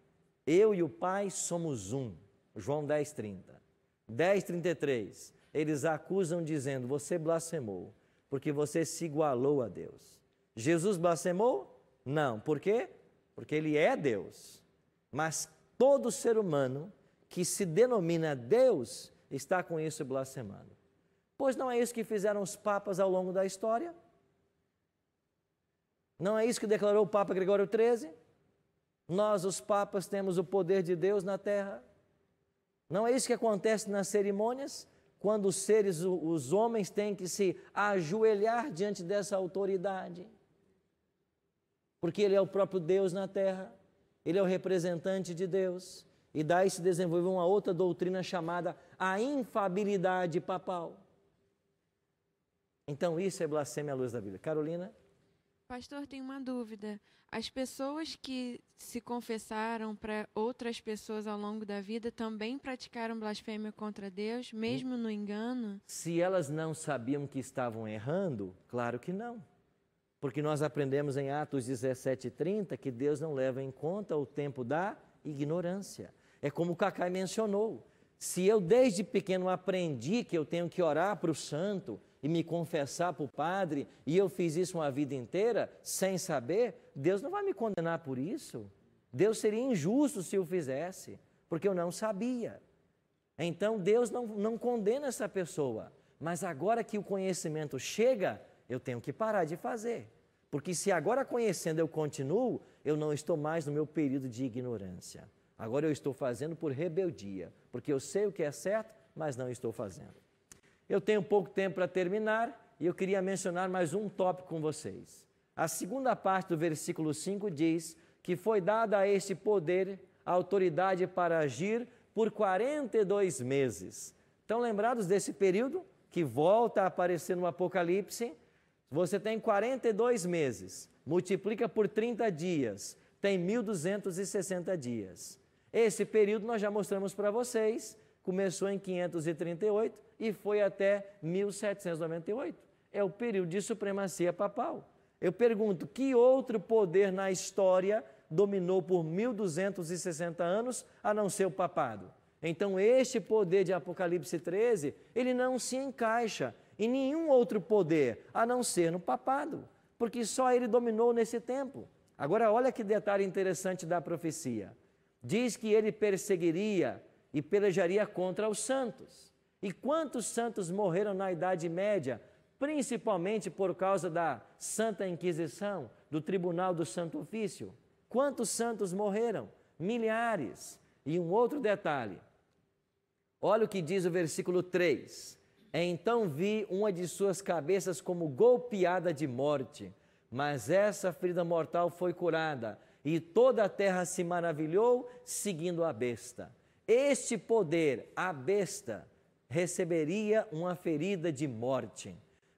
eu e o Pai somos um. João 10, 30. 10, 33. Eles acusam dizendo, você blasfemou, porque você se igualou a Deus. Jesus blasfemou? Não. Por quê? Porque Ele é Deus. Mas todo ser humano que se denomina Deus está com isso blasfemando. Pois não é isso que fizeram os papas ao longo da história? Não é isso que declarou o Papa Gregório XIII? Nós, os papas, temos o poder de Deus na terra. Não é isso que acontece nas cerimônias? Quando os seres, os homens têm que se ajoelhar diante dessa autoridade. Porque Ele é o próprio Deus na terra. Ele é o representante de Deus. E daí se desenvolveu uma outra doutrina chamada a infabilidade papal. Então isso é blasfêmia à luz da Bíblia. Carolina? Pastor, tem uma dúvida. As pessoas que se confessaram para outras pessoas ao longo da vida também praticaram blasfêmia contra Deus, mesmo no engano? Se elas não sabiam que estavam errando, claro que não. Porque nós aprendemos em Atos 17:30 que Deus não leva em conta o tempo da ignorância. É como o Cacai mencionou. Se eu desde pequeno aprendi que eu tenho que orar para o santo e me confessar para o padre, e eu fiz isso uma vida inteira, sem saber, Deus não vai me condenar por isso. Deus seria injusto se eu fizesse, porque eu não sabia. Então Deus não condena essa pessoa. Mas agora que o conhecimento chega, eu tenho que parar de fazer. Porque se agora conhecendo eu continuo, eu não estou mais no meu período de ignorância. Agora eu estou fazendo por rebeldia, porque eu sei o que é certo, mas não estou fazendo. Eu tenho pouco tempo para terminar e eu queria mencionar mais um tópico com vocês. A segunda parte do versículo 5 diz que foi dada a este poder a autoridade para agir por 42 meses. Estão lembrados desse período que volta a aparecer no Apocalipse? Você tem 42 meses, multiplica por 30 dias, tem 1.260 dias. Esse período nós já mostramos para vocês, começou em 538 e foi até 1798. É o período de supremacia papal. Eu pergunto, que outro poder na história dominou por 1.260 anos, a não ser o papado? Então, este poder de Apocalipse 13, ele não se encaixa em nenhum outro poder, a não ser no papado, porque só ele dominou nesse tempo. Agora, olha que detalhe interessante da profecia. Diz que ele perseguiria e pelejaria contra os santos. E quantos santos morreram na Idade Média, principalmente por causa da Santa Inquisição, do Tribunal do Santo Ofício? Quantos santos morreram? Milhares. E um outro detalhe. Olha o que diz o versículo 3. Então vi uma de suas cabeças como golpeada de morte, mas essa ferida mortal foi curada, e toda a terra se maravilhou, seguindo a besta. Este poder, a besta, receberia uma ferida de morte.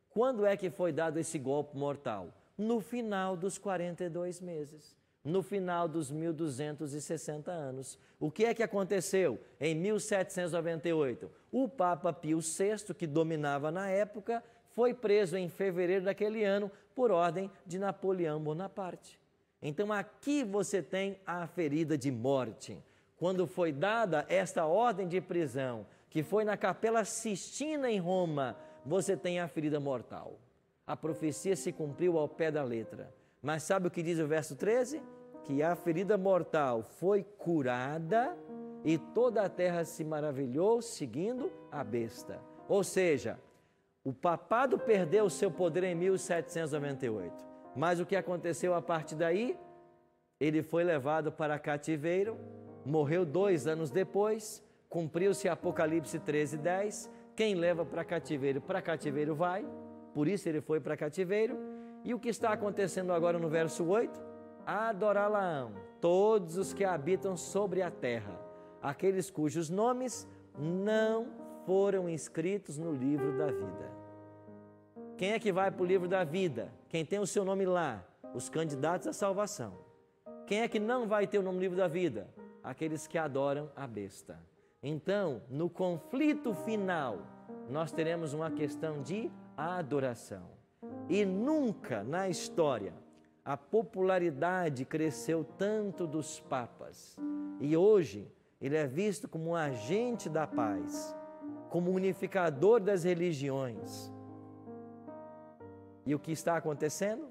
Quando é que foi dado esse golpe mortal? No final dos 42 meses. no final dos 1260 anos. O que é que aconteceu? Em 1798, o Papa Pio VI, que dominava na época, foi preso em fevereiro daquele ano por ordem de Napoleão Bonaparte. Então aqui você tem a ferida de morte. Quando foi dada esta ordem de prisão, que foi na Capela Sistina em Roma, você tem a ferida mortal. A profecia se cumpriu ao pé da letra. Mas sabe o que diz o verso 13? Que a ferida mortal foi curada e toda a terra se maravilhou seguindo a besta. Ou seja, o papado perdeu o seu poder em 1798. Mas o que aconteceu a partir daí? Ele foi levado para cativeiro, morreu 2 anos depois, cumpriu-se Apocalipse 13:10. Quem leva para cativeiro vai. Por isso ele foi para cativeiro. E o que está acontecendo agora no verso 8? Adorá-la-ão todos os que habitam sobre a terra, aqueles cujos nomes não foram inscritos no livro da vida. Quem é que vai para o livro da vida? Quem tem o seu nome lá? Os candidatos à salvação. Quem é que não vai ter o nome no livro da vida? Aqueles que adoram a besta. Então, no conflito final, nós teremos uma questão de adoração. E nunca na história a popularidade cresceu tanto dos papas. E hoje ele é visto como um agente da paz, como unificador das religiões. E o que está acontecendo?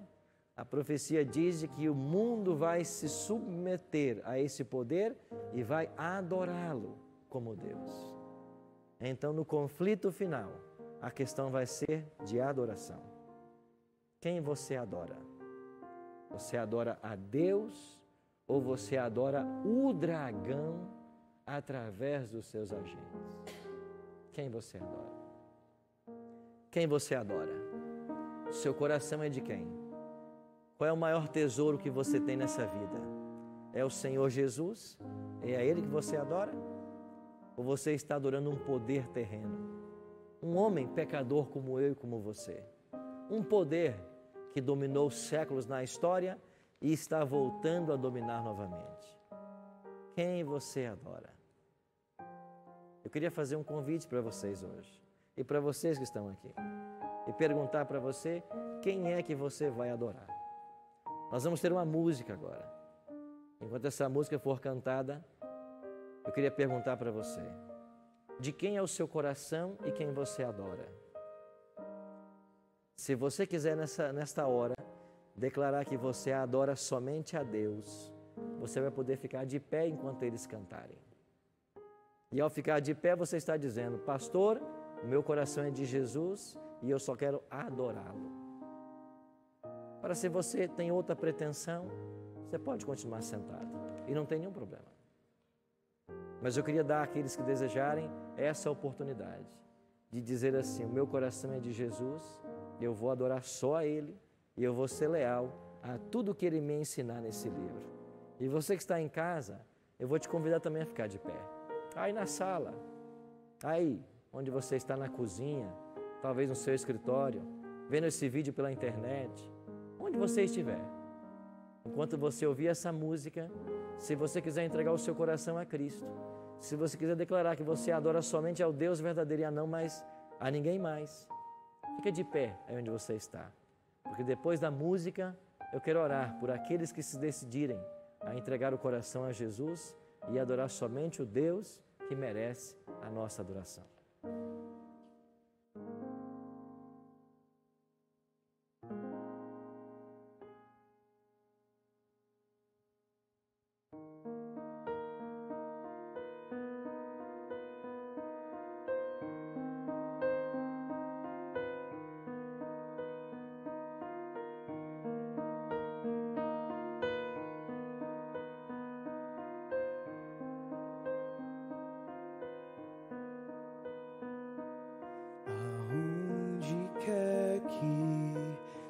A profecia diz que o mundo vai se submeter a esse poder e vai adorá-lo como Deus. Então, no conflito final, a questão vai ser de adoração. Quem você adora? Você adora a Deus ou você adora o dragão através dos seus agentes? Quem você adora? Quem você adora? O seu coração é de quem? Qual é o maior tesouro que você tem nessa vida? É o Senhor Jesus? É a Ele que você adora? Ou você está adorando um poder terreno? Um homem pecador como eu e como você? Um poder que dominou séculos na história e está voltando a dominar novamente. Quem você adora? Eu queria fazer um convite para vocês hoje e para vocês que estão aqui e perguntar para você quem é que você vai adorar. Nós vamos ter uma música agora. Enquanto essa música for cantada, eu queria perguntar para você: de quem é o seu coração e quem você adora? Se você quiser nesta hora declarar que você adora somente a Deus, você vai poder ficar de pé enquanto eles cantarem. E ao ficar de pé, você está dizendo: pastor, o meu coração é de Jesus e eu só quero adorá-lo. Para se você tem outra pretensão, você pode continuar sentado e não tem nenhum problema. Mas eu queria dar àqueles que desejarem essa oportunidade de dizer assim: o meu coração é de Jesus, eu vou adorar só a Ele e eu vou ser leal a tudo que Ele me ensinar nesse livro. E você que está em casa, eu vou te convidar também a ficar de pé. Aí na sala, aí onde você está na cozinha, talvez no seu escritório, vendo esse vídeo pela internet, onde você estiver. Enquanto você ouvir essa música, se você quiser entregar o seu coração a Cristo, se você quiser declarar que você adora somente ao Deus verdadeiro e a não mais a ninguém mais, fica de pé aí onde você está. Porque depois da música, eu quero orar por aqueles que se decidirem a entregar o coração a Jesus e adorar somente o Deus que merece a nossa adoração.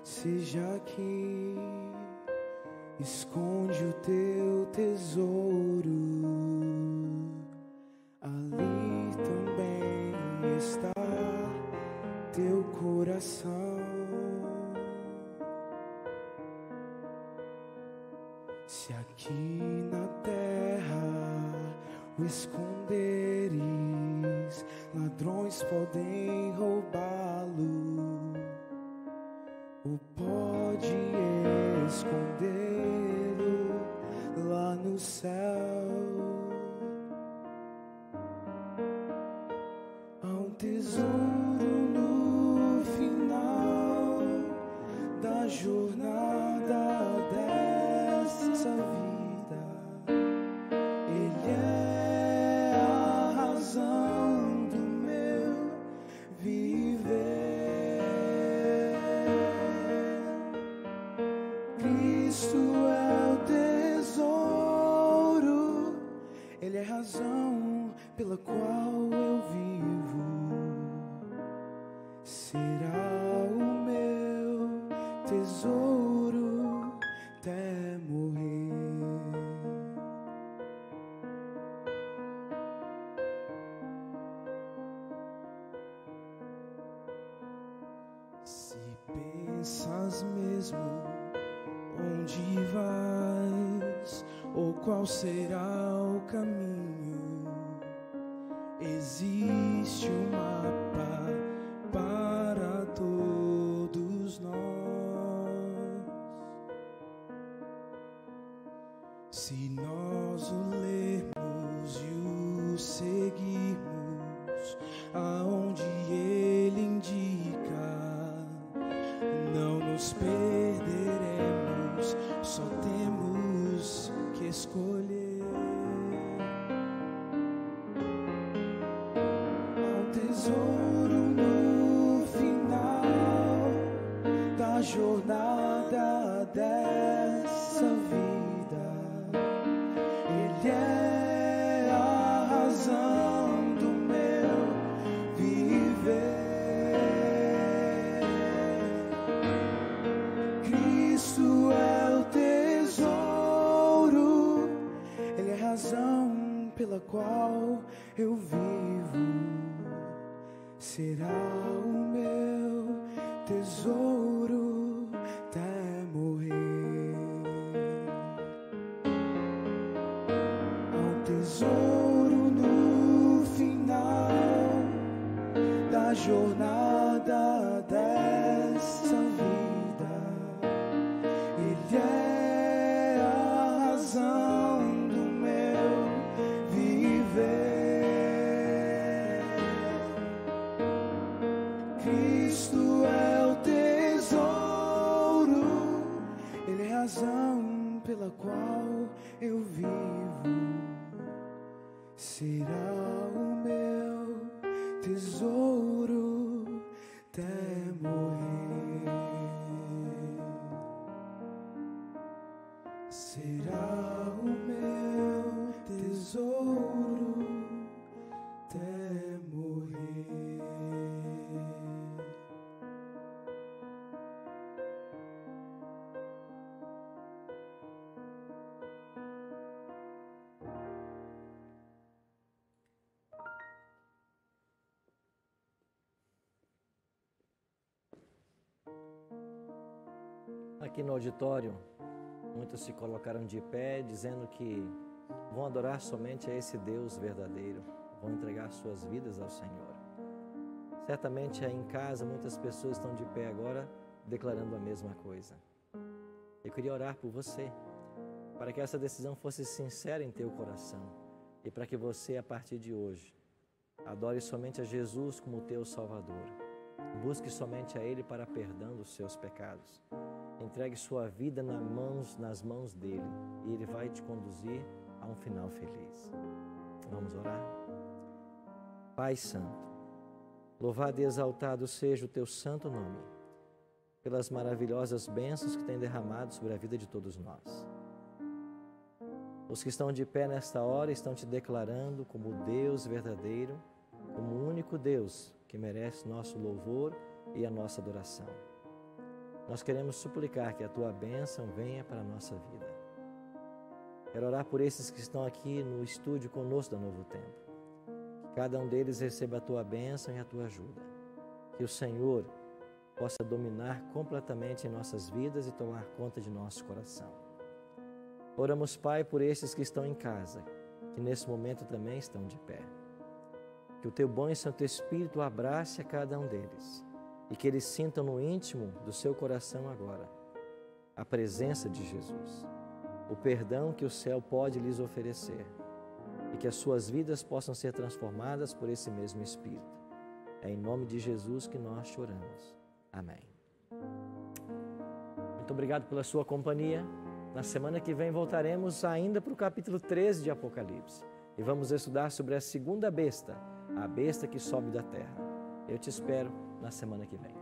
Seja aqui, esconde o teu tesouro, ali também está teu coração. Se aqui na terra o esconderes, ladrões podem roubá-lo, ou pode escondê-lo lá no céu. Há um tesouro no final da jornada dessa vida. Ele é a razão do meu viver. Cristo é o tesouro, Ele é a razão pela qual eu vivo. Será o meu tesouro até morrer. Se pensas mesmo onde vais, ou qual será o caminho, existe um mapa para todos nós. Se nós o lermos e o seguirmos aonde ele indica, não nos perderemos, só temos que escolher. Há um tesouro no final da jornada dessa vida. Ele é a razão do meu viver. Cristo é o tesouro, Ele é a razão pela qual eu vivo. Será o meu tesouro até morrer. Há um tesouro no final da jornada dessa vida. Ele é a razão do meu viver. Cristo é o tesouro, Ele é a razão pela qual eu vivo. Será o meu tesouro até morrer. Será o meu tesouro até morrer. Aqui no auditório, muitos se colocaram de pé, dizendo que vão adorar somente a esse Deus verdadeiro, vão entregar suas vidas ao Senhor. Certamente aí em casa, muitas pessoas estão de pé agora, declarando a mesma coisa. Eu queria orar por você, para que essa decisão fosse sincera em teu coração e para que você, a partir de hoje, adore somente a Jesus como teu Salvador. Busque somente a Ele para perdão dos seus pecados. Entregue sua vida nas mãos dEle e Ele vai te conduzir a um final feliz. Vamos orar? Pai Santo, louvado e exaltado seja o Teu santo nome, pelas maravilhosas bênçãos que tem derramado sobre a vida de todos nós. Os que estão de pé nesta hora estão Te declarando como Deus verdadeiro, como o único Deus que merece nosso louvor e a nossa adoração. Nós queremos suplicar que a Tua bênção venha para a nossa vida. Quero orar por esses que estão aqui no estúdio conosco da Novo Tempo. Que cada um deles receba a Tua bênção e a Tua ajuda. Que o Senhor possa dominar completamente em nossas vidas e tomar conta de nosso coração. Oramos, Pai, por esses que estão em casa, que nesse momento também estão de pé. Que o Teu bom e Santo Espírito abrace a cada um deles e que eles sintam no íntimo do seu coração agora a presença de Jesus, o perdão que o céu pode lhes oferecer e que as suas vidas possam ser transformadas por esse mesmo Espírito. É em nome de Jesus que nós te oramos. Amém. Muito obrigado pela sua companhia. Na semana que vem voltaremos ainda para o capítulo 13 de Apocalipse e vamos estudar sobre a segunda besta, a besta que sobe da terra. Eu te espero na semana que vem.